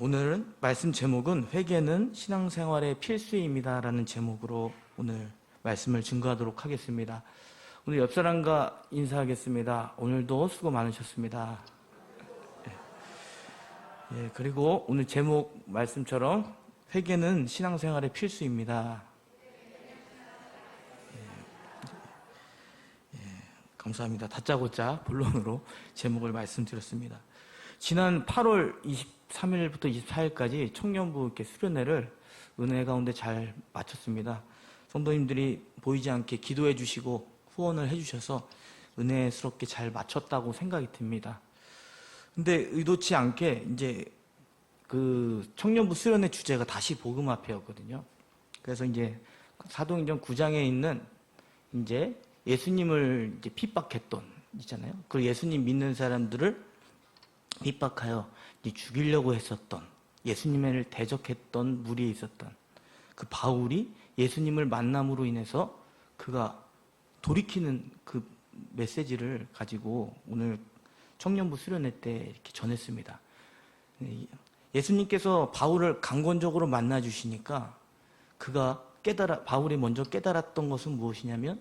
오늘은 말씀 제목은 회개는 신앙생활의 필수입니다 라는 제목으로 오늘 말씀을 증거하도록 하겠습니다. 오늘 옆 사람과 인사하겠습니다. 오늘도 수고 많으셨습니다. 그리고 오늘 제목 말씀처럼 회개는 신앙생활의 필수입니다. 감사합니다. 다짜고짜 본론으로 제목을 말씀드렸습니다. 지난 8월 23일부터 24일까지 청년부 이렇게 수련회를 은혜 가운데 잘 마쳤습니다. 성도님들이 보이지 않게 기도해 주시고 후원을 해 주셔서 은혜스럽게 잘 마쳤다고 생각이 듭니다. 근데 의도치 않게 이제 그 청년부 수련회 주제가 다시 복음 앞에였거든요. 그래서 이제 사도행전 9장에 있는 이제 예수님을 이제 핍박했던 있잖아요. 그 예수님 믿는 사람들을 핍박하여 죽이려고 했었던, 예수님을 대적했던 무리에 있었던 그 바울이 예수님을 만남으로 인해서 그가 돌이키는 그 메시지를 가지고 오늘 청년부 수련회 때 이렇게 전했습니다. 예수님께서 바울을 강권적으로 만나 주시니까 바울이 먼저 깨달았던 것은 무엇이냐면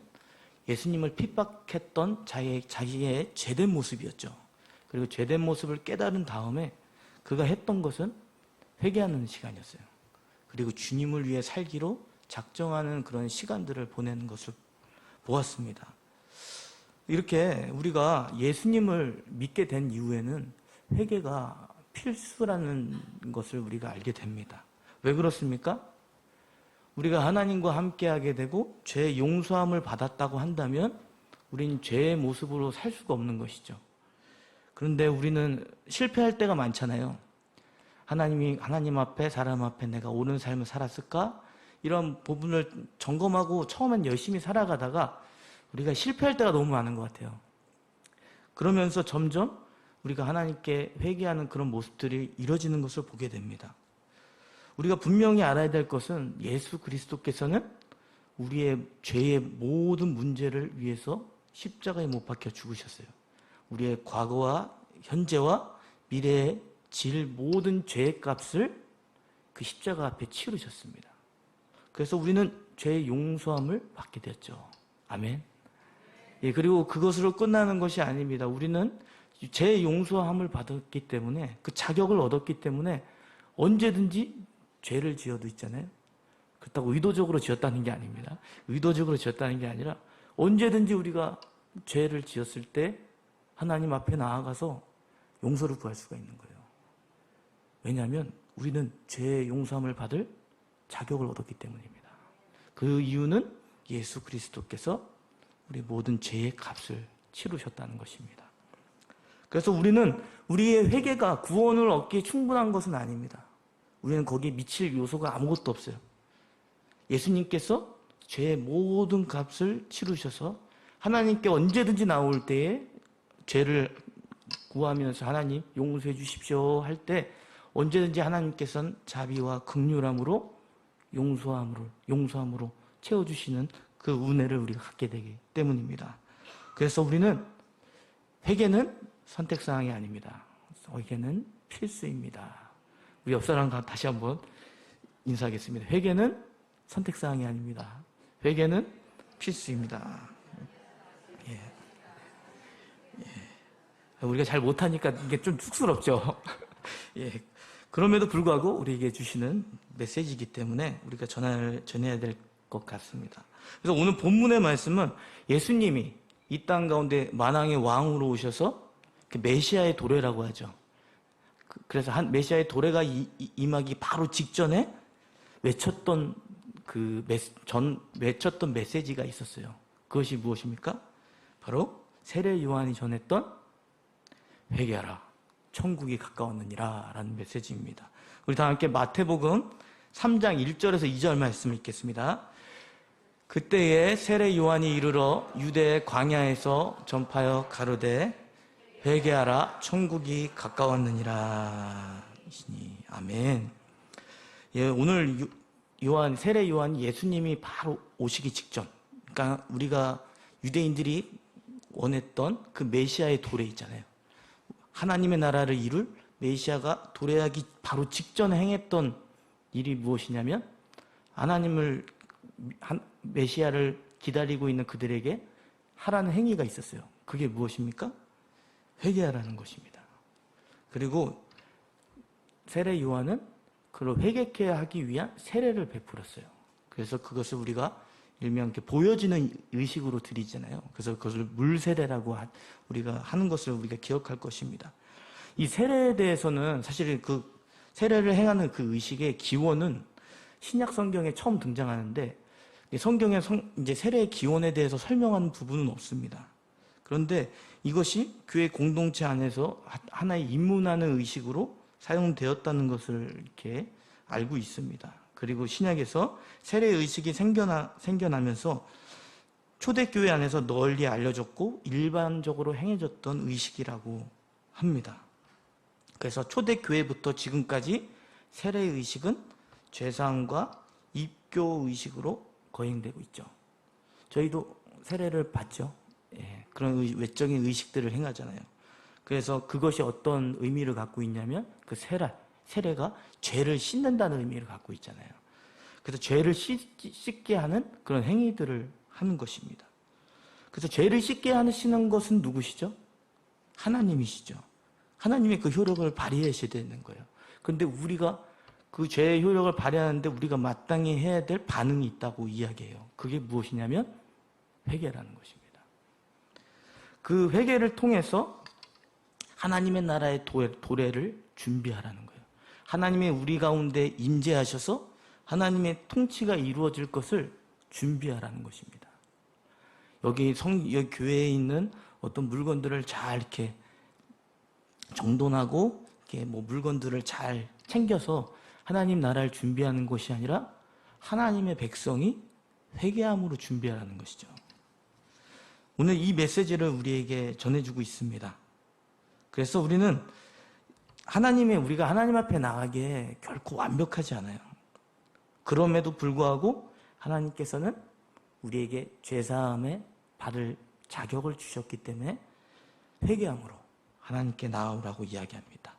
예수님을 핍박했던 자기의 죄된 모습이었죠. 그리고 죄된 모습을 깨달은 다음에 그가 했던 것은 회개하는 시간이었어요. 그리고 주님을 위해 살기로 작정하는 그런 시간들을 보내는 것을 보았습니다. 이렇게 우리가 예수님을 믿게 된 이후에는 회개가 필수라는 것을 우리가 알게 됩니다. 왜 그렇습니까? 우리가 하나님과 함께하게 되고 죄 용서함을 받았다고 한다면 우리는 죄의 모습으로 살 수가 없는 것이죠. 그런데 우리는 실패할 때가 많잖아요. 하나님 앞에, 사람 앞에 내가 옳은 삶을 살았을까? 이런 부분을 점검하고 처음엔 열심히 살아가다가 우리가 실패할 때가 너무 많은 것 같아요. 그러면서 점점 우리가 하나님께 회개하는 그런 모습들이 이루어지는 것을 보게 됩니다. 우리가 분명히 알아야 될 것은 예수 그리스도께서는 우리의 죄의 모든 문제를 위해서 십자가에 못 박혀 죽으셨어요. 우리의 과거와 현재와 미래에 질 모든 죄의 값을 그 십자가 앞에 치르셨습니다. 그래서 우리는 죄의 용서함을 받게 되었죠. 아멘. 그리고 그것으로 끝나는 것이 아닙니다. 우리는 죄의 용서함을 받았기 때문에, 그 자격을 얻었기 때문에 언제든지 죄를 지어도 있잖아요. 그렇다고 의도적으로 지었다는 게 아닙니다. 의도적으로 지었다는 게 아니라 언제든지 우리가 죄를 지었을 때 하나님 앞에 나아가서 용서를 구할 수가 있는 거예요. 왜냐하면 우리는 죄의 용서함을 받을 자격을 얻었기 때문입니다. 그 이유는 예수 그리스도께서 우리 모든 죄의 값을 치르셨다는 것입니다. 그래서 우리는 우리의 회개가 구원을 얻기에 충분한 것은 아닙니다. 우리는 거기에 미칠 요소가 아무것도 없어요. 예수님께서 죄의 모든 값을 치르셔서 하나님께 언제든지 나올 때에 죄를 구하면서 하나님 용서해 주십시오 할 때 언제든지 하나님께서는 자비와 긍휼함으로 용서함으로 채워주시는 그 은혜를 우리가 갖게 되기 때문입니다. 그래서 우리는 회개는 선택사항이 아닙니다. 회개는 필수입니다. 우리 옆 사람과 다시 한번 인사하겠습니다. 회개는 선택사항이 아닙니다. 회개는 필수입니다. 우리가 잘 못하니까 이게 좀 쑥스럽죠. 그럼에도 불구하고 우리에게 주시는 메시지이기 때문에 우리가 전해야 될 것 같습니다. 그래서 오늘 본문의 말씀은 예수님이 이 땅 가운데 만왕의 왕으로 오셔서 메시아의 도래라고 하죠. 그래서 메시아의 도래가 임하기 바로 직전에 외쳤던 메시지가 있었어요. 그것이 무엇입니까? 바로 세례 요한이 전했던 회개하라, 천국이 가까웠느니라 라는 메시지입니다. 우리 다 함께 마태복음 3장 1절에서 2절 말씀 읽겠습니다. 그때에 세례 요한이 이르러 유대 광야에서 전파하여 가로되 회개하라, 천국이 가까웠느니라. 아멘. 오늘 세례 요한이 예수님이 바로 오시기 직전, 그러니까 우리가 유대인들이 원했던 그 메시아의 도래 있잖아요. 하나님의 나라를 이룰 메시아가 도래하기 바로 직전에 행했던 일이 무엇이냐면 하나님을 메시아를 기다리고 있는 그들에게 하라는 행위가 있었어요. 그게 무엇입니까? 회개하라는 것입니다. 그리고 세례 요한은 그걸 회개케 하기 위한 세례를 베풀었어요. 그래서 그것을 우리가 일명 이렇게 보여지는 의식으로 드리잖아요. 그래서 그것을 물세례라고 우리가 하는 것을 우리가 기억할 것입니다. 이 세례에 대해서는 사실 그 세례를 행하는 그 의식의 기원은 신약 성경에 처음 등장하는데 성경에 이제 세례의 기원에 대해서 설명하는 부분은 없습니다. 그런데 이것이 교회 공동체 안에서 하나의 입문하는 의식으로 사용되었다는 것을 이렇게 알고 있습니다. 그리고 신약에서 세례 의식이 생겨나면서 초대교회 안에서 널리 알려졌고 일반적으로 행해졌던 의식이라고 합니다. 그래서 초대교회부터 지금까지 세례 의식은 죄사함과 입교 의식으로 거행되고 있죠. 저희도 세례를 받죠. 예, 그런 외적인 의식들을 행하잖아요. 그래서 그것이 어떤 의미를 갖고 있냐면 그 세례가 죄를 씻는다는 의미를 갖고 있잖아요. 그래서 죄를 씻게 하는 그런 행위들을 하는 것입니다. 그래서 죄를 씻게 하시는 것은 누구시죠? 하나님이시죠. 하나님의 그 효력을 발휘하셔야 되는 거예요. 그런데 우리가 그 죄의 효력을 발휘하는데 우리가 마땅히 해야 될 반응이 있다고 이야기해요. 그게 무엇이냐면 회개라는 것입니다. 그 회개를 통해서 하나님의 나라의 도래를 준비하라는 거예요. 하나님의 우리 가운데 임재하셔서 하나님의 통치가 이루어질 것을 준비하라는 것입니다. 여기 교회에 있는 어떤 물건들을 잘 이렇게 정돈하고 이렇게 뭐 물건들을 잘 챙겨서 하나님 나라를 준비하는 것이 아니라 하나님의 백성이 회개함으로 준비하라는 것이죠. 오늘 이 메시지를 우리에게 전해주고 있습니다. 그래서 우리가 하나님 앞에 나가기에 결코 완벽하지 않아요. 그럼에도 불구하고 하나님께서는 우리에게 죄사함에 받을 자격을 주셨기 때문에 회개함으로 하나님께 나아오라고 이야기합니다.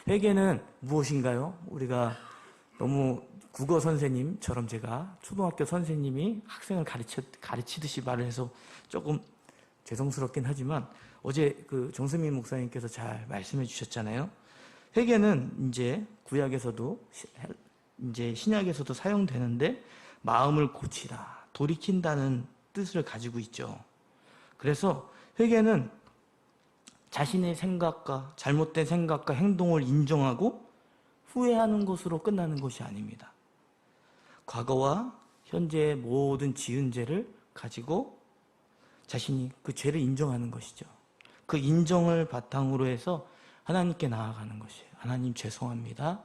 회개는 무엇인가요? 우리가 너무 국어 선생님처럼 제가 초등학교 선생님이 학생을 가르치듯이 말을 해서 조금 죄송스럽긴 하지만 어제 그 정승민 목사님께서 잘 말씀해 주셨잖아요. 회개는 이제 구약에서도 이제 신약에서도 사용되는데 마음을 고치다, 돌이킨다는 뜻을 가지고 있죠. 그래서 회개는 자신의 생각과 잘못된 생각과 행동을 인정하고 후회하는 것으로 끝나는 것이 아닙니다. 과거와 현재의 모든 지은 죄를 가지고 자신이 그 죄를 인정하는 것이죠. 그 인정을 바탕으로 해서 하나님께 나아가는 것이에요. 하나님 죄송합니다.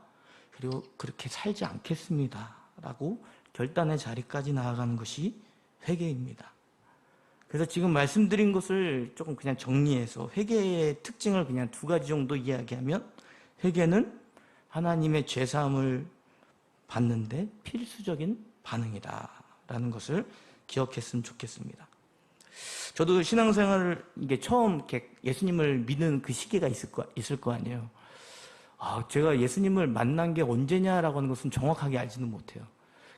그리고 그렇게 살지 않겠습니다. 라고 결단의 자리까지 나아가는 것이 회개입니다. 그래서 지금 말씀드린 것을 조금 그냥 정리해서 회개의 특징을 그냥 두 가지 정도 이야기하면 회개는 하나님의 죄사함을 받는데 필수적인 반응이다라는 것을 기억했으면 좋겠습니다. 저도 신앙생활을 이게 처음 이렇게 예수님을 믿는 그 시기가 있을 거 아니에요. 제가 예수님을 만난 게 언제냐라고 하는 것은 정확하게 알지는 못해요.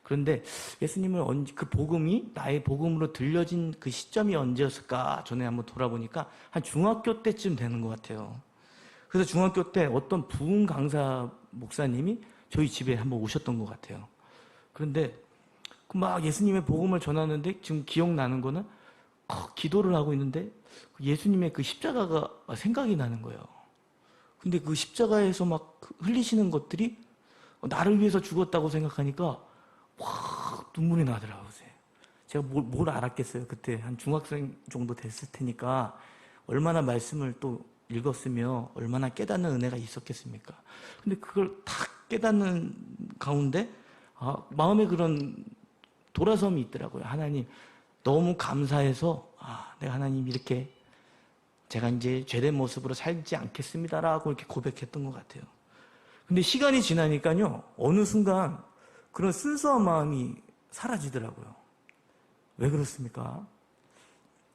그런데 예수님을 그 복음이 나의 복음으로 들려진 그 시점이 언제였을까 전에 한번 돌아보니까 한 중학교 때쯤 되는 것 같아요. 그래서 중학교 때 어떤 부흥 강사 목사님이 저희 집에 한번 오셨던 것 같아요. 그런데 막 예수님의 복음을 전하는데 지금 기억나는 거는 기도를 하고 있는데 예수님의 그 십자가가 생각이 나는 거예요. 근데 그 십자가에서 막 흘리시는 것들이 나를 위해서 죽었다고 생각하니까 확 눈물이 나더라고요. 제가 뭘 알았겠어요. 그때 한 중학생 정도 됐을 테니까 얼마나 말씀을 또 읽었으며 얼마나 깨닫는 은혜가 있었겠습니까? 근데 그걸 다 깨닫는 가운데 마음에 그런 돌아섬이 있더라고요. 하나님 너무 감사해서 내가 하나님 이렇게 제가 이제 죄된 모습으로 살지 않겠습니다라고 이렇게 고백했던 것 같아요. 근데 시간이 지나니까요 어느 순간 그런 순수한 마음이 사라지더라고요. 왜 그렇습니까?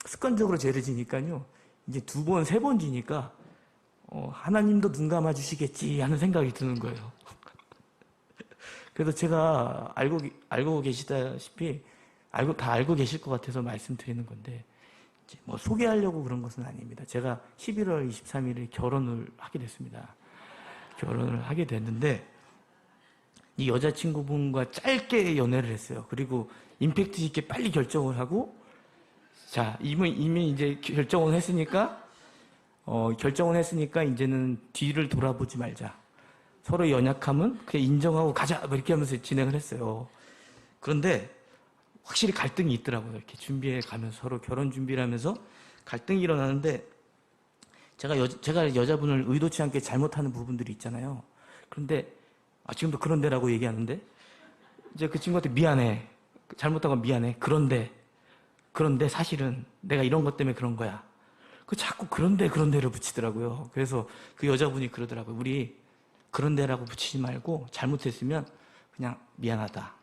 습관적으로 죄를 지니까요 이제 2번, 3번 지니까 하나님도 눈 감아 주시겠지 하는 생각이 드는 거예요. 그래서 제가 알고 계시다시피 다 알고 계실 것 같아서 말씀드리는 건데, 뭐 소개하려고 그런 것은 아닙니다. 제가 11월 23일에 결혼을 하게 됐습니다. 결혼을 하게 됐는데, 이 여자친구분과 짧게 연애를 했어요. 그리고 임팩트 있게 빨리 결정을 하고, 자, 이미 이제 결정을 했으니까 이제는 뒤를 돌아보지 말자. 서로 연약함은 그냥 인정하고 가자. 뭐 이렇게 하면서 진행을 했어요. 그런데 확실히 갈등이 있더라고요. 이렇게 준비해 가면서 서로 결혼 준비를 하면서 갈등이 일어나는데, 제가 여자분을 의도치 않게 잘못하는 부분들이 있잖아요. 그런데 지금도 그런데라고 얘기하는데, 이제 그 친구한테 미안해. 잘못한 건 미안해. 그런데 사실은 내가 이런 것 때문에 그런 거야. 자꾸 그런데를 붙이더라고요. 그래서 그 여자분이 그러더라고요. 우리 그런데라고 붙이지 말고 잘못했으면 그냥 미안하다.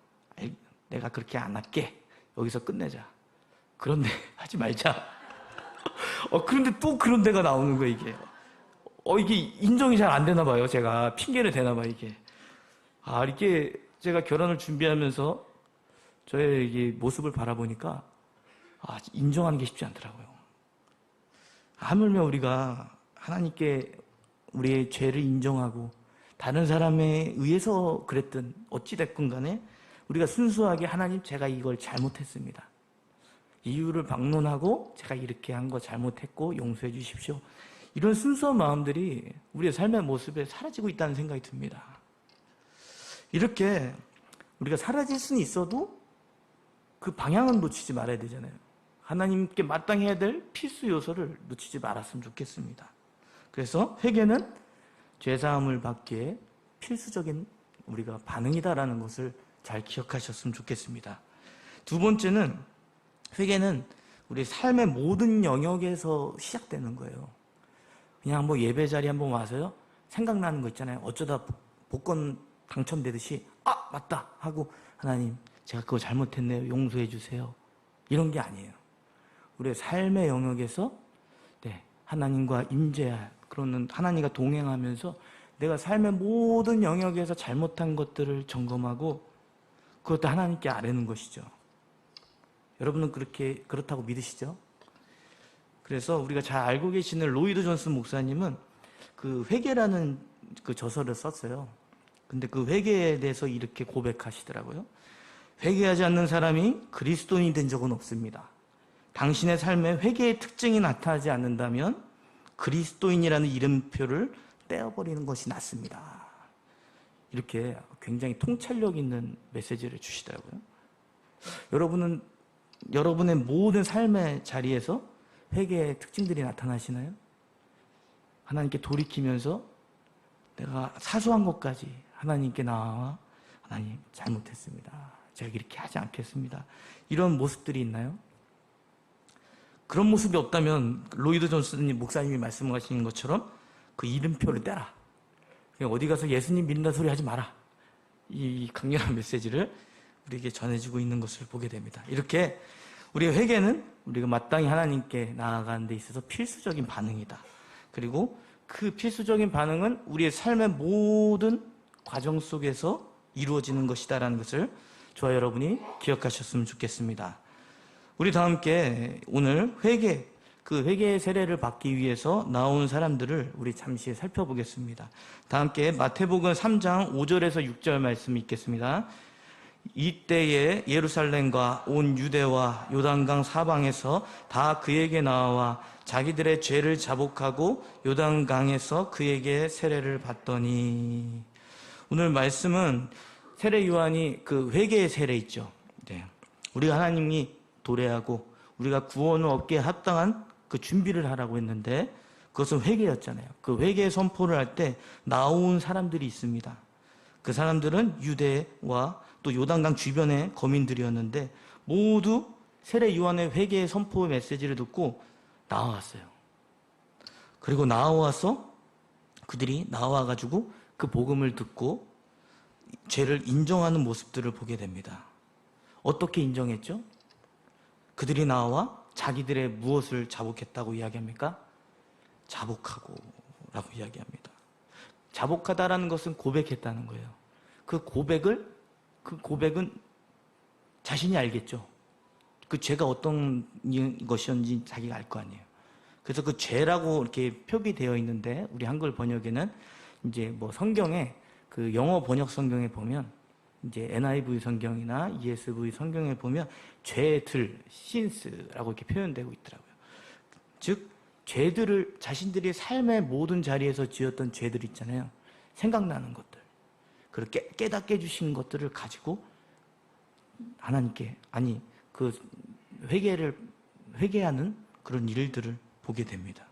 내가 그렇게 안 할게. 여기서 끝내자. 그런데 하지 말자. 그런데 또 그런데가 나오는 거예요, 이게. 이게 인정이 잘 안 되나 봐요. 제가 핑계를 대나 봐요, 이게. 이렇게 제가 결혼을 준비하면서 저의 이게 모습을 바라보니까 인정하는 게 쉽지 않더라고요. 하물며 우리가 하나님께 우리의 죄를 인정하고 다른 사람에 의해서 그랬든 어찌됐건 간에 우리가 순수하게 하나님, 제가 이걸 잘못했습니다. 이유를 막론하고 제가 이렇게 한 거 잘못했고 용서해 주십시오. 이런 순수한 마음들이 우리의 삶의 모습에 사라지고 있다는 생각이 듭니다. 이렇게 우리가 사라질 수는 있어도 그 방향은 놓치지 말아야 되잖아요. 하나님께 마땅히 해야 될 필수 요소를 놓치지 말았으면 좋겠습니다. 그래서 회개는 죄사함을 받기에 필수적인 우리가 반응이다라는 것을 잘 기억하셨으면 좋겠습니다. 두 번째는, 회개는 우리 삶의 모든 영역에서 시작되는 거예요. 그냥 뭐 예배 자리에 한번 와서요, 생각나는 거 있잖아요. 어쩌다 복권 당첨되듯이 맞다 하고, 하나님 제가 그거 잘못했네요, 용서해 주세요. 이런 게 아니에요. 우리의 삶의 영역에서 하나님과 임재할, 그러는 하나님과 동행하면서 내가 삶의 모든 영역에서 잘못한 것들을 점검하고 그것도 하나님께 아뢰는 것이죠. 여러분은 그렇다고 믿으시죠? 그래서 우리가 잘 알고 계시는 로이드 존슨 목사님은 그 회개라는 그 저서를 썼어요. 근데 그 회개에 대해서 이렇게 고백하시더라고요. 회개하지 않는 사람이 그리스도인이 된 적은 없습니다. 당신의 삶에 회개의 특징이 나타나지 않는다면 그리스도인이라는 이름표를 떼어버리는 것이 낫습니다. 이렇게 굉장히 통찰력 있는 메시지를 주시더라고요. 여러분은 여러분의 모든 삶의 자리에서 회개의 특징들이 나타나시나요? 하나님께 돌이키면서 내가 사소한 것까지 하나님께 나와, 하나님 잘못했습니다. 제가 이렇게 하지 않겠습니다. 이런 모습들이 있나요? 그런 모습이 없다면 로이드 존슨 목사님이 말씀하신 것처럼 그 이름표를 떼라. 그냥 어디 가서 예수님 믿는다 소리 하지 마라. 이 강렬한 메시지를 우리에게 전해주고 있는 것을 보게 됩니다. 이렇게 우리의 회개는 우리가 마땅히 하나님께 나아가는 데 있어서 필수적인 반응이다. 그리고 그 필수적인 반응은 우리의 삶의 모든 과정 속에서 이루어지는 것이다라는 것을 저와 여러분이 기억하셨으면 좋겠습니다. 우리 다 함께 오늘 그 회개의 세례를 받기 위해서 나온 사람들을 우리 잠시 살펴보겠습니다. 다 함께 마태복음 3장 5절에서 6절 말씀 읽겠습니다. 이때에 예루살렘과 온 유대와 요단강 사방에서 다 그에게 나와 자기들의 죄를 자복하고 요단강에서 그에게 세례를 받더니. 오늘 말씀은 세례 요한이 그 회개의 세례 있죠. 우리가 하나님이 도래하고 우리가 구원을 얻기에 합당한 그 준비를 하라고 했는데 그것은 회개였잖아요. 그 회개의 선포를 할 때 나온 사람들이 있습니다. 그 사람들은 유대와 또 요단강 주변의 거민들이었는데 모두 세례 요한의 회개의 선포의 메시지를 듣고 나와왔어요. 그리고 그들이 나와가지고 그 복음을 듣고 죄를 인정하는 모습들을 보게 됩니다. 어떻게 인정했죠? 그들이 나와 자기들의 무엇을 자복했다고 이야기합니까? 자복하고 라고 이야기합니다. 자복하다라는 것은 고백했다는 거예요. 그 고백은 자신이 알겠죠. 그 죄가 어떤 것이었는지 자기가 알 거 아니에요. 그래서 그 죄라고 이렇게 표기되어 있는데, 우리 한글 번역에는 이제 뭐 성경에, 그 영어 번역 성경에 보면, 이제 NIV 성경이나 ESV 성경에 보면 죄들, sins라고 이렇게 표현되고 있더라고요. 즉, 죄들을, 자신들이 삶의 모든 자리에서 지었던 죄들 있잖아요. 생각나는 것들. 그렇게 깨닫게 해주신 것들을 가지고 하나님께, 아니, 그 회개하는 그런 일들을 보게 됩니다.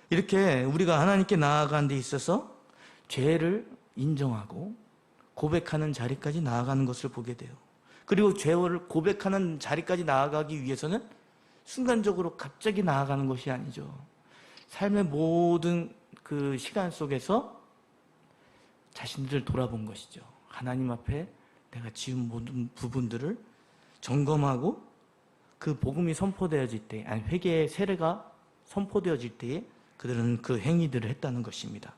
이렇게 우리가 하나님께 나아가는 데 있어서 죄를 인정하고 고백하는 자리까지 나아가는 것을 보게 돼요. 그리고 죄를 고백하는 자리까지 나아가기 위해서는 순간적으로 갑자기 나아가는 것이 아니죠. 삶의 모든 그 시간 속에서 자신들을 돌아본 것이죠. 하나님 앞에 내가 지은 모든 부분들을 점검하고, 그 복음이 선포되어질 때, 아니 회개의 세례가 선포되어질 때에 그들은 그 행위들을 했다는 것입니다.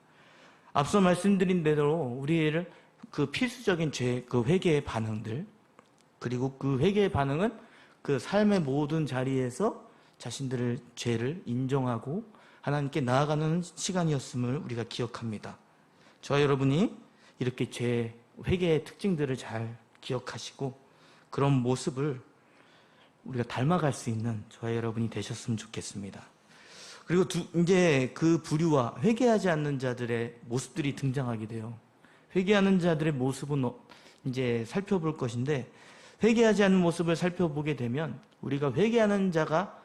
앞서 말씀드린 대로 우리를 그 필수적인 죄, 그 회개의 반응들, 그리고 그 회개의 반응은 그 삶의 모든 자리에서 자신들의 죄를 인정하고 하나님께 나아가는 시간이었음을 우리가 기억합니다. 저와 여러분이 이렇게 회개의 특징들을 잘 기억하시고 그런 모습을 우리가 닮아갈 수 있는 저와 여러분이 되셨으면 좋겠습니다. 그리고 이제 그 부류와 회개하지 않는 자들의 모습들이 등장하게 돼요. 회개하는 자들의 모습은 이제 살펴볼 것인데, 회개하지 않는 모습을 살펴보게 되면 우리가 회개하는 자가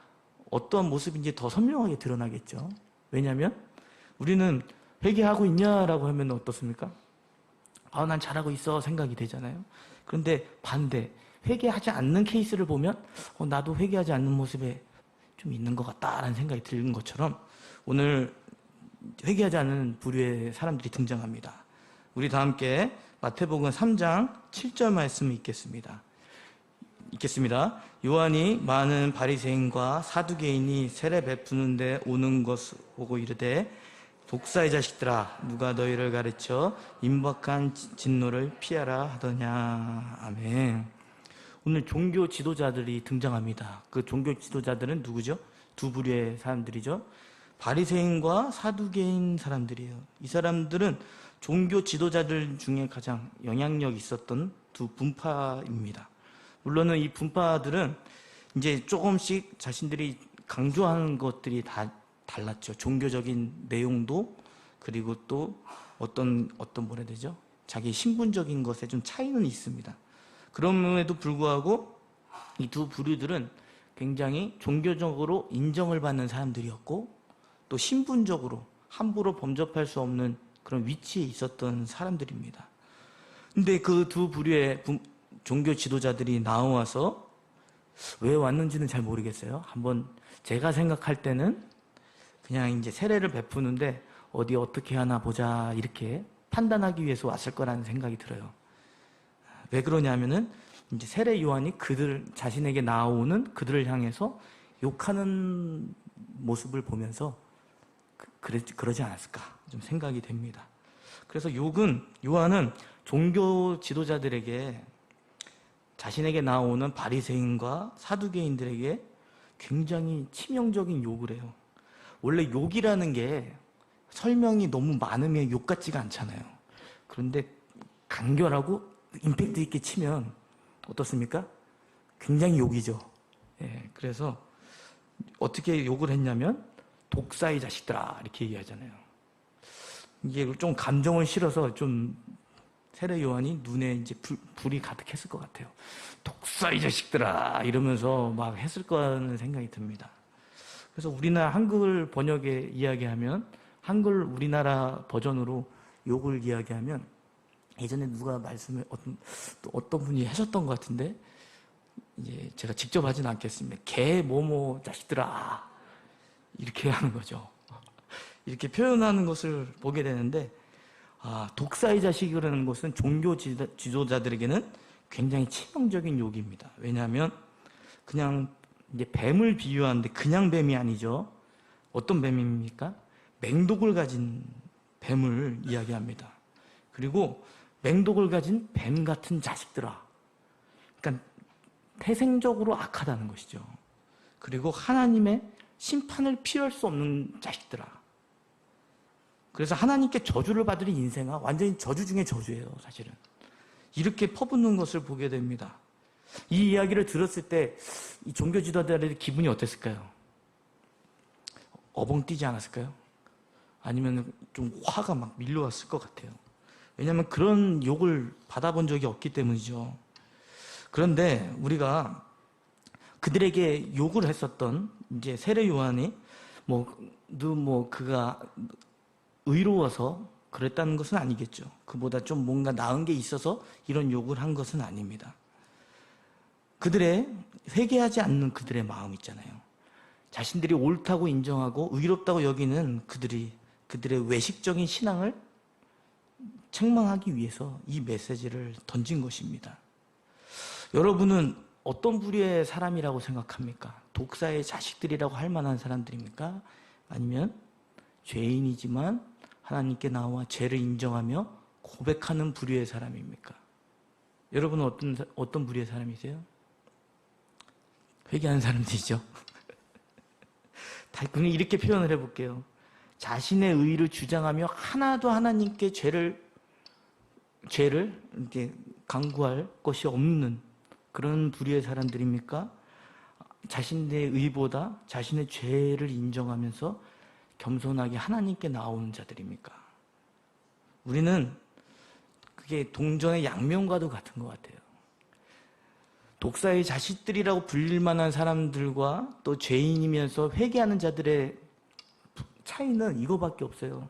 어떤 모습인지 더 선명하게 드러나겠죠. 왜냐하면 우리는 회개하고 있냐라고 하면 어떻습니까? 난 잘하고 있어 생각이 되잖아요. 그런데 반대, 회개하지 않는 케이스를 보면 나도 회개하지 않는 모습에 좀 있는 것 같다라는 생각이 드는 것처럼 오늘 회개하지 않는 부류의 사람들이 등장합니다. 우리 다 함께 마태복음 3장 7절 말씀을 읽겠습니다. 요한이 많은 바리새인과 사두개인이 세례 베푸는데 오는 것을 보고 이르되, 독사의 자식들아, 누가 너희를 가르쳐 임박한 진노를 피하라 하더냐. 아멘. 오늘 종교 지도자들이 등장합니다. 그 종교 지도자들은 누구죠? 두 부류의 사람들이죠. 바리새인과 사두개인 사람들이에요. 이 사람들은 종교 지도자들 중에 가장 영향력 있었던 두 분파입니다. 물론은 이 분파들은 이제 조금씩 자신들이 강조하는 것들이 다 달랐죠. 종교적인 내용도, 그리고 또 어떤 뭐라 해야 되죠? 자기 신분적인 것에 좀 차이는 있습니다. 그럼에도 불구하고 이 두 부류들은 굉장히 종교적으로 인정을 받는 사람들이었고, 또 신분적으로 함부로 범접할 수 없는 그런 위치에 있었던 사람들입니다. 근데 그 두 부류의 종교 지도자들이 나와서 왜 왔는지는 잘 모르겠어요. 한번 제가 생각할 때는 그냥 이제 세례를 베푸는데 어디 어떻게 하나 보자 이렇게 판단하기 위해서 왔을 거라는 생각이 들어요. 왜 그러냐면은 이제 세례 요한이 자신에게 나오는 그들을 향해서 욕하는 모습을 보면서 그러지 않았을까 좀 생각이 됩니다. 그래서 요한은 종교 지도자들에게, 자신에게 나오는 바리새인과 사두개인들에게 굉장히 치명적인 욕을 해요. 원래 욕이라는 게 설명이 너무 많으면 욕 같지가 않잖아요. 그런데 간결하고 임팩트 있게 치면 어떻습니까? 굉장히 욕이죠. 그래서 어떻게 욕을 했냐면 독사의 자식들아 이렇게 얘기하잖아요. 이게 좀 감정을 실어서 좀 세례 요한이 눈에 이제 불이 가득했을 것 같아요. 독사의 자식들아 이러면서 막 했을 거라는 생각이 듭니다. 그래서 우리나라 한글 번역에 이야기하면, 한글 우리나라 버전으로 욕을 이야기하면, 예전에 누가 어떤 분이 하셨던 것 같은데, 이제 제가 직접 하진 않겠습니다. 개 뭐뭐 자식들아 이렇게 하는 거죠. 이렇게 표현하는 것을 보게 되는데, 독사의 자식이라는 것은 종교 지도자들에게는 굉장히 치명적인 욕입니다. 왜냐하면 그냥 이제 뱀을 비유하는데 그냥 뱀이 아니죠. 어떤 뱀입니까? 맹독을 가진 뱀을 이야기합니다. 그리고 맹독을 가진 뱀 같은 자식들아. 그러니까 태생적으로 악하다는 것이죠. 그리고 하나님의 심판을 피할 수 없는 자식들아. 그래서 하나님께 저주를 받으니 인생아 완전히 저주 중에 저주예요, 사실은. 이렇게 퍼붓는 것을 보게 됩니다. 이 이야기를 들었을 때 이 종교 지도자들의 기분이 어땠을까요? 어벙뛰지 않았을까요? 아니면 좀 화가 막 밀려왔을 것 같아요. 왜냐하면 그런 욕을 받아본 적이 없기 때문이죠. 그런데 우리가 그들에게 욕을 했었던 이제 세례 요한이 그가 의로워서 그랬다는 것은 아니겠죠. 그보다 좀 뭔가 나은 게 있어서 이런 욕을 한 것은 아닙니다. 그들의 회개하지 않는 그들의 마음 있잖아요. 자신들이 옳다고 인정하고 의롭다고 여기는 그들의 외식적인 신앙을 책망하기 위해서 이 메시지를 던진 것입니다. 여러분은 어떤 부류의 사람이라고 생각합니까? 독사의 자식들이라고 할 만한 사람들입니까? 아니면 죄인이지만 하나님께 나와 죄를 인정하며 고백하는 부류의 사람입니까? 여러분은 어떤 부류의 사람이세요? 회개하는 사람들이죠. 그냥 이렇게 표현을 해볼게요. 자신의 의를 주장하며 하나도 하나님께 죄를 이렇게 강구할 것이 없는 그런 부류의 사람들입니까? 자신의 의보다 자신의 죄를 인정하면서 겸손하게 하나님께 나오는 자들입니까? 우리는 그게 동전의 양면과도 같은 것 같아요. 독사의 자식들이라고 불릴 만한 사람들과 또 죄인이면서 회개하는 자들의 차이는 이거밖에 없어요.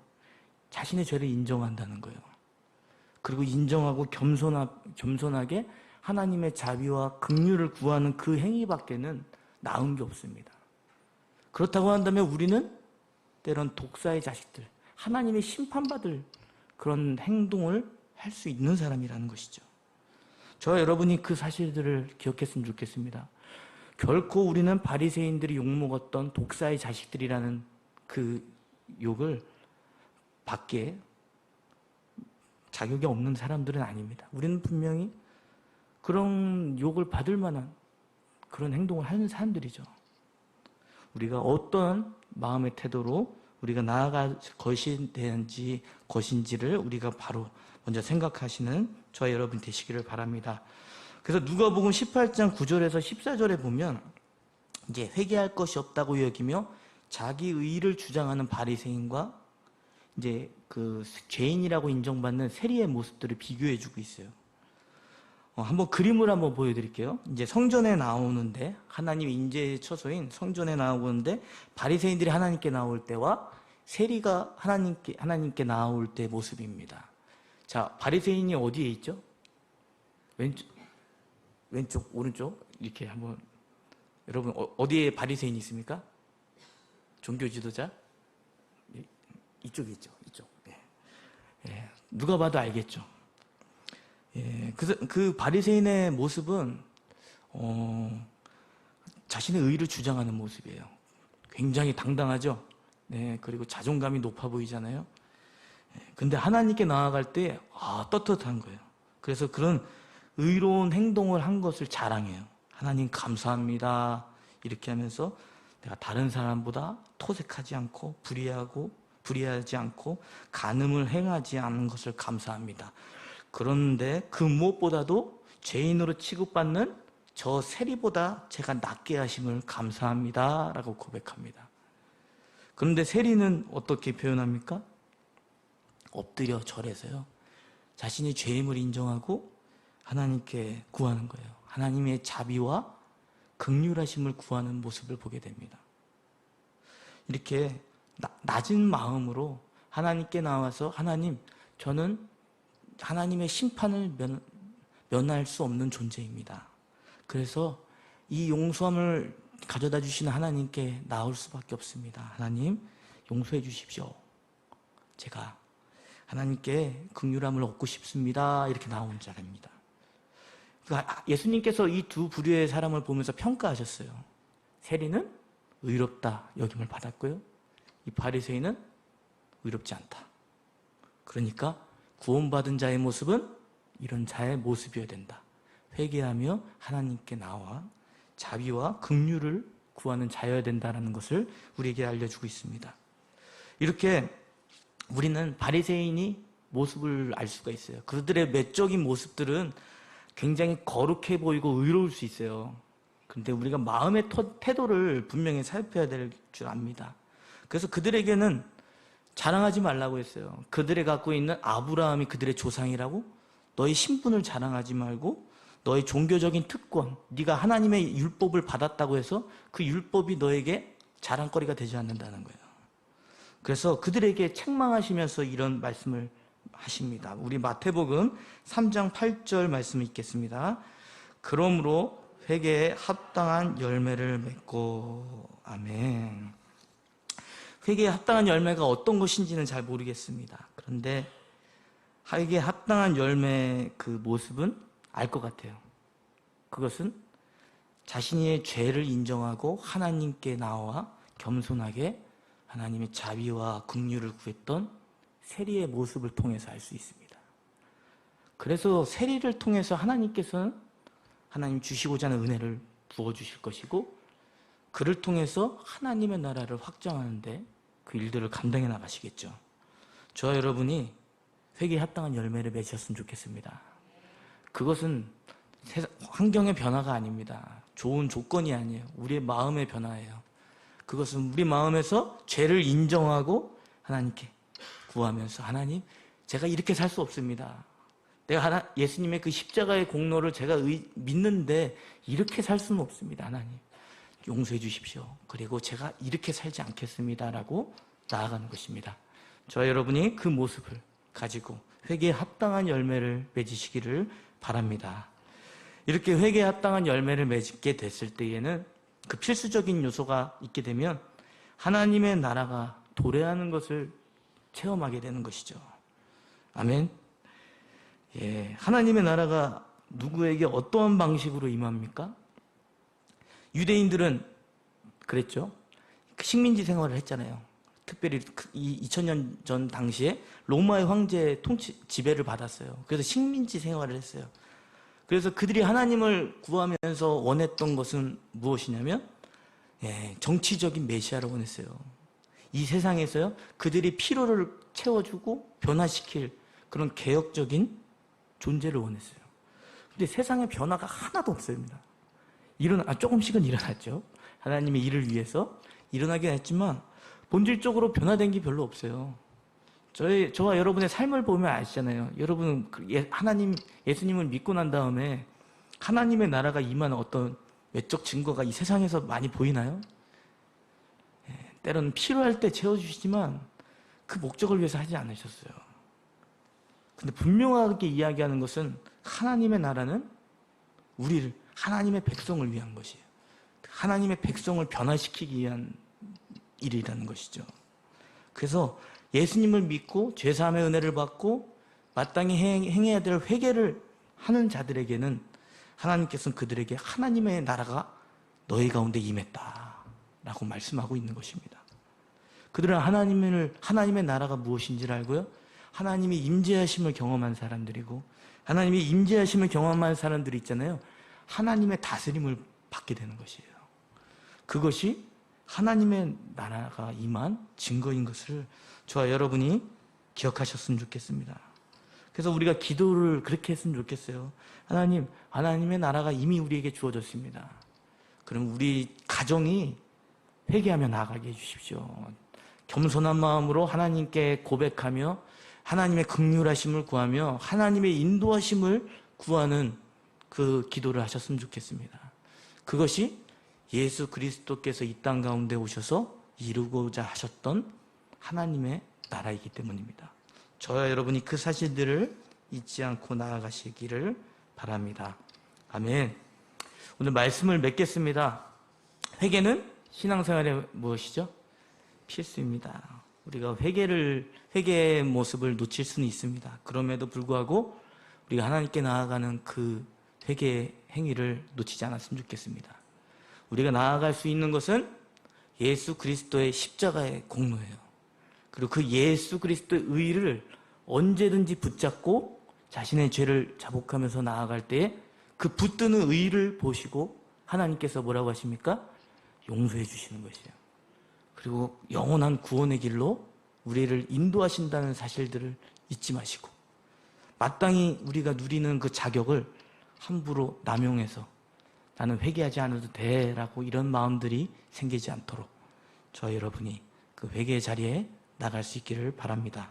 자신의 죄를 인정한다는 거예요. 그리고 인정하고 겸손하게 하나님의 자비와 긍휼을 구하는 그 행위밖에는 나은 게 없습니다. 그렇다고 한다면 우리는 때론 독사의 자식들, 하나님의 심판받을 그런 행동을 할 수 있는 사람이라는 것이죠. 저와 여러분이 그 사실들을 기억했으면 좋겠습니다. 결코 우리는 바리새인들이 욕먹었던 독사의 자식들이라는 그 욕을 받기에 자격이 없는 사람들은 아닙니다. 우리는 분명히 그런 욕을 받을 만한 그런 행동을 하는 사람들이죠. 우리가 어떤 마음의 태도로 우리가 나아갈 것인지를 우리가 바로 먼저 생각하시는 저와 여러분 되시기를 바랍니다. 그래서 누가복음 18장 9절에서 14절에 보면 이제 회개할 것이 없다고 여기며 자기 의를 주장하는 바리새인과 이제 그 죄인이라고 인정받는 세리의 모습들을 비교해주고 있어요. 한번 그림을 한번 보여드릴게요. 이제 성전에 나오는데 하나님 인재의 처소인 성전에 나오는데 바리새인들이 하나님께 나올 때와 세리가 하나님께 나올 때 모습입니다. 자, 바리새인이 어디에 있죠? 왼쪽, 오른쪽 이렇게 한번 여러분 어디에 바리새인이 있습니까? 종교 지도자 이쪽에 있죠. 이쪽. 예, 누가 봐도 알겠죠. 예, 그 바리새인의 모습은 자신의 의를 주장하는 모습이에요. 굉장히 당당하죠. 네, 그리고 자존감이 높아 보이잖아요. 근데 하나님께 나아갈 때 떳떳한 거예요. 그래서 그런 의로운 행동을 한 것을 자랑해요. 하나님 감사합니다. 이렇게 하면서 내가 다른 사람보다 토색하지 않고 불의하지 않고 간음을 행하지 않은 것을 감사합니다. 그런데 그 무엇보다도 죄인으로 취급받는 저 세리보다 제가 낫게 하심을 감사합니다. 라고 고백합니다. 그런데 세리는 어떻게 표현합니까? 엎드려 절해서요. 자신이 죄임을 인정하고 하나님께 구하는 거예요. 하나님의 자비와 긍휼하심을 구하는 모습을 보게 됩니다. 이렇게 낮은 마음으로 하나님께 나와서 하나님, 저는 하나님의 심판을 면할 수 없는 존재입니다. 그래서 이 용서함을 가져다 주시는 하나님께 나올 수밖에 없습니다. 하나님, 용서해 주십시오. 제가 하나님께 긍휼함을 얻고 싶습니다. 이렇게 나온 자입니다. 그러니까 예수님께서 이 두 부류의 사람을 보면서 평가하셨어요. 세리는 의롭다 여김을 받았고요. 이 바리새인은 의롭지 않다. 그러니까 구원받은 자의 모습은 이런 자의 모습이어야 된다. 회개하며 하나님께 나와 자비와 긍휼을 구하는 자여야 된다는 것을 우리에게 알려주고 있습니다. 이렇게 우리는 바리새인이 모습을 알 수가 있어요. 그들의 외적인 모습들은 굉장히 거룩해 보이고 의로울 수 있어요. 그런데 우리가 마음의 태도를 분명히 살펴야 될 줄 압니다. 그래서 그들에게는 자랑하지 말라고 했어요. 그들이 갖고 있는 아브라함이 그들의 조상이라고, 너의 신분을 자랑하지 말고 너의 종교적인 특권, 네가 하나님의 율법을 받았다고 해서 그 율법이 너에게 자랑거리가 되지 않는다는 거예요. 그래서 그들에게 책망하시면서 이런 말씀을 하십니다. 우리 마태복음 3장 8절 말씀을 읽겠습니다. 그러므로 회개에 합당한 열매를 맺고. 아멘. 회개에 합당한 열매가 어떤 것인지는 잘 모르겠습니다. 그런데 회개에 합당한 열매 그 모습은 알 것 같아요. 그것은 자신의 죄를 인정하고 하나님께 나와 겸손하게 하나님의 자비와 긍휼을 구했던 세리의 모습을 통해서 알 수 있습니다. 그래서 세리를 통해서 하나님께서는 하나님 주시고자 하는 은혜를 부어주실 것이고, 그를 통해서 하나님의 나라를 확장하는데 그 일들을 감당해 나가시겠죠. 저와 여러분이 회개에 합당한 열매를 맺으셨으면 좋겠습니다. 그것은 환경의 변화가 아닙니다. 좋은 조건이 아니에요. 우리의 마음의 변화예요. 그것은 우리 마음에서 죄를 인정하고 하나님께 구하면서, 하나님, 제가 이렇게 살 수 없습니다. 내가 예수님의 그 십자가의 공로를 제가 믿는데 이렇게 살 수는 없습니다. 하나님, 용서해 주십시오. 그리고 제가 이렇게 살지 않겠습니다. 라고 나아가는 것입니다. 저와 여러분이 그 모습을 가지고 회개에 합당한 열매를 맺으시기를 바랍니다. 이렇게 회개에 합당한 열매를 맺게 됐을 때에는 그 필수적인 요소가 있게 되면 하나님의 나라가 도래하는 것을 체험하게 되는 것이죠. 아멘. 예, 하나님의 나라가 누구에게 어떠한 방식으로 임합니까? 유대인들은 그랬죠. 식민지 생활을 했잖아요. 특별히 이 2000년 전 당시에 로마의 황제의 지배를 받았어요. 그래서 식민지 생활을 했어요. 그래서 그들이 하나님을 구하면서 원했던 것은 무엇이냐면, 정치적인 메시아를 원했어요. 이 세상에서요, 그들이 피로를 채워주고 변화시킬 그런 개혁적인 존재를 원했어요. 근데 세상에 변화가 하나도 없습니다. 조금씩은 일어났죠. 하나님의 일을 위해서 일어나긴 했지만 본질적으로 변화된 게 별로 없어요. 저와 여러분의 삶을 보면 아시잖아요. 여러분은 예수님을 믿고 난 다음에 하나님의 나라가 임하는 어떤 외적 증거가 이 세상에서 많이 보이나요? 때로는 필요할 때 채워주시지만 그 목적을 위해서 하지 않으셨어요. 근데 분명하게 이야기하는 것은 하나님의 나라는 우리를, 하나님의 백성을 위한 것이에요. 하나님의 백성을 변화시키기 위한 일이라는 것이죠. 그래서 예수님을 믿고 죄사함의 은혜를 받고 마땅히 행해야 될 회개를 하는 자들에게는 하나님께서는 그들에게 하나님의 나라가 너희 가운데 임했다라고 말씀하고 있는 것입니다. 그들은 하나님의 나라가 무엇인지를 알고요, 하나님이 임재하심을 경험한 사람들이고, 하나님이 임재하심을 경험한 사람들이 있잖아요. 하나님의 다스림을 받게 되는 것이에요. 그것이 하나님의 나라가 임한 증거인 것을 저와 여러분이 기억하셨으면 좋겠습니다. 그래서 우리가 기도를 그렇게 했으면 좋겠어요. 하나님, 하나님의 나라가 이미 우리에게 주어졌습니다. 그럼 우리 가정이 회개하며 나아가게 해주십시오. 겸손한 마음으로 하나님께 고백하며 하나님의 긍휼하심을 구하며 하나님의 인도하심을 구하는 그 기도를 하셨으면 좋겠습니다. 그것이 예수 그리스도께서 이 땅 가운데 오셔서 이루고자 하셨던 하나님의 나라이기 때문입니다. 저와 여러분이 그 사실들을 잊지 않고 나아가시기를 바랍니다. 아멘. 오늘 말씀을 맺겠습니다. 회개는 신앙생활의 무엇이죠? 필수입니다. 우리가 회개의 모습을 놓칠 수는 있습니다. 그럼에도 불구하고 우리가 하나님께 나아가는 그 회개의 행위를 놓치지 않았으면 좋겠습니다. 우리가 나아갈 수 있는 것은 예수 그리스도의 십자가의 공로예요. 그리고 그 예수 그리스도의 의를 언제든지 붙잡고 자신의 죄를 자복하면서 나아갈 때에 그 붙드는 의를 보시고 하나님께서 뭐라고 하십니까? 용서해 주시는 것이에요. 그리고 영원한 구원의 길로 우리를 인도하신다는 사실들을 잊지 마시고 마땅히 우리가 누리는 그 자격을 함부로 남용해서 나는 회개하지 않아도 돼라고 이런 마음들이 생기지 않도록 저 여러분이 그 회개의 자리에 나갈 수 있기를 바랍니다.